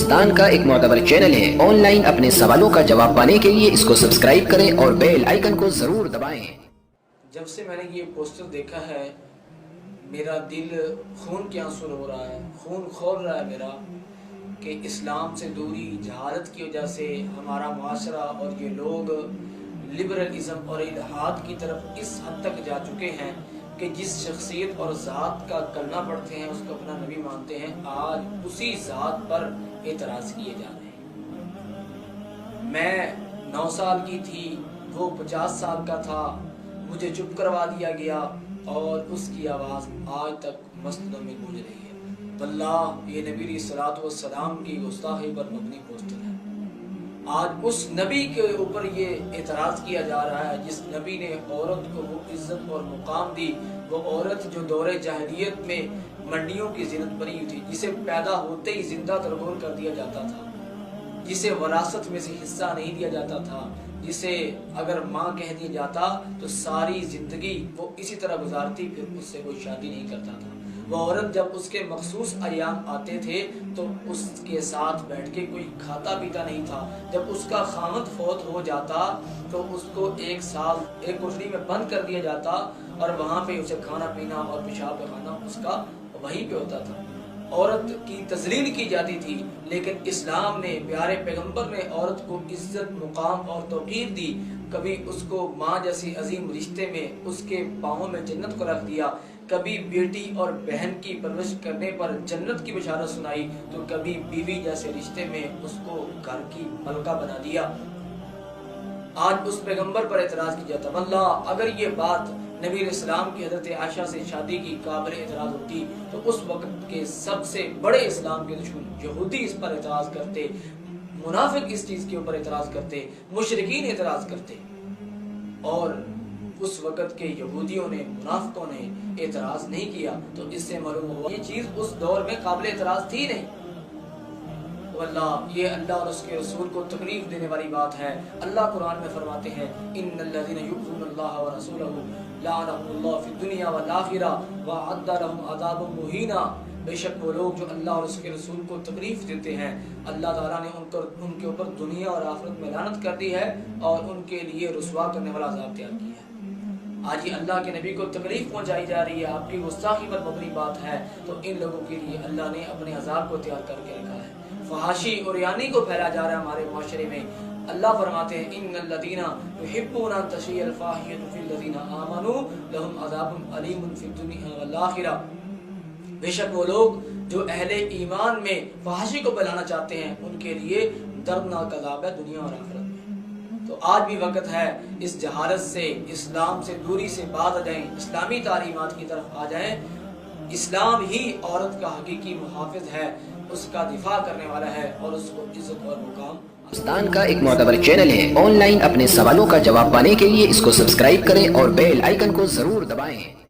पाकिस्तान का एक मोतबर चैनल है। ऑनलाइन अपने सवालों का जवाब पाने के लिए इसको सब्सक्राइब करें और बेल आइकन को जरूर दबाएं। जब से मैंने ये पोस्टर देखा है मेरा दिल खून के आंसू रो रहा है, खून खोल रहा है मेरा कि इस्लाम से दूरी, जहालत की वजह से हमारा माशरा और ये लोग लिबरलिज़म और इल्हाद की तरफ इस हद तक जा चुके हैं कि जिस शख्सियत और ज़ात का कलमा पढ़ते हैं, उसको अपना नबी मानते हैं, आज उसी ज़ात पर एतराज़ किए जा रहे हैं। मैं 9 साल की थी, वो 50 साल का था, मुझे चुप करवा दिया गया और उसकी आवाज़ आज तक मस्जिदों में गूंज रही है। वल्लाह ये नबी अलैहिस्सलातु वस्सलाम की गुस्ताखी पर मबनी पोस्टर है। आज उस नबी के ऊपर ये एतराज़ किया जा रहा है जिस नबी ने औरत को वो इज्जत और मुकाम दी, वो औरत जो दौरे जाहिलियत में मंडियों की ज़िनत बनी हुई थी, जिसे पैदा होते ही जिंदा तरगोर कर दिया जाता था, जिसे वरासत में से हिस्सा नहीं दिया जाता था, जिसे अगर माँ कह दिया जाता तो सारी जिंदगी वो इसी तरह गुजारती, फिर उससे कोई शादी नहीं करता था। वो औरत जब उसके मखसूस अयाम आते थे तो उसके साथ बैठ के कोई खाता पीता नहीं था। जब उसका खामद फौत हो जाता तो उसको 1 साल एक कोठरी में बंद कर दिया जाता और वहाँ पे उसे खाना पीना और पेशाब खाना उसका वहीं पे होता था। औरत की तज़लील की जाती थी, लेकिन इस्लाम ने, प्यारे पैगंबर ने औरत को इज्जत, मुकाम और तौक़ीर दी। कभी उसको माँ जैसी अजीम रिश्ते में उसके पाँवों में जन्नत को रख दिया, कभी बेटी और बहन की परवरिश करने पर जन्नत की बशारत सुनाई, तो कभी बीवी जैसे रिश्ते में उसको घर की मलका बना दिया। आज उस पैगंबर पर एतराज़ किया जाता। वल्लाह अगर ये बात नबी इस्लाम की हज़रत आयशा से शादी की काबिल एतराज़ होती तो उस वक्त के सबसे बड़े इस्लाम के दुश्मन यहूदी इस पर एतराज़ करते, मुनाफिक इस चीज़ के ऊपर एतराज़ करते, मुशरिकीन एतराज़ करते, और उस वक्त के यहूदियों ने, मुनाफिकों ने एतराज़ नहीं किया। तो इससे मालूम हुआ ये चीज़ उस दौर में काबिल एतराज़ थी नहीं। वल्लाह ये अल्लाह और उसके रसूल को तकलीफ देने वाली बात है। अल्लाह कुरान में फरमाते हैं, इन्नल्लज़ीना युज़ूनल्लाह व रसूलहू लअनहुमुल्लाहु फिद दुनिया वल आखिरह व अद्दा लहुम अज़ाबन मुहीना। बेशक वो लोग जो अल्लाह और उसके रसूल को तकलीफ देते हैं, अल्लाह ताला ने उनके ऊपर दुनिया और आखिरत में लानत कर दी है और उनके लिए रुसवा करने वाला अज़ाब तैयार किया है। आज ये अल्लाह के नबी को तकलीफ पहुंचाई जा रही है, आपकी गुस्ताखी पर मबनी बात है, तो इन लोगों के लिए अल्लाह ने अपने अज़ाब को तैयार करके रखा है। फहाशी और यानी को फैलाया जा रहा है हमारे माशरे में। अल्लाह फरमाते हैं, इन्नल्लज़ीना युहिब्बूना अन तशिय्यल फाहिशतु फिल्लज़ीना आमनू लहुम अज़ाबुन अलीमुन फिद दुनिया वल आखिरह। बेशक वो लोग जो अहले ईमान में फहाशी को फैलाना चाहते हैं, उनके लिए दर्दनाक अज़ाब है दुनिया और आखिरत में। तो आज भी वक्त है इस जहालत से, इस्लाम से दूरी से बाज आ जाएं, इस्लामी तालीमात की तरफ आ जाएं। इस्लाम ही औरत का हकीकी मुहाफिज है, उसका दिफा करने वाला है और उसको इज्जत और मुकाम। पाकिस्तान का एक मोतबर चैनल है। ऑनलाइन अपने सवालों का जवाब पाने के लिए इसको सब्सक्राइब करें और बेल आइकन को जरूर दबाएं।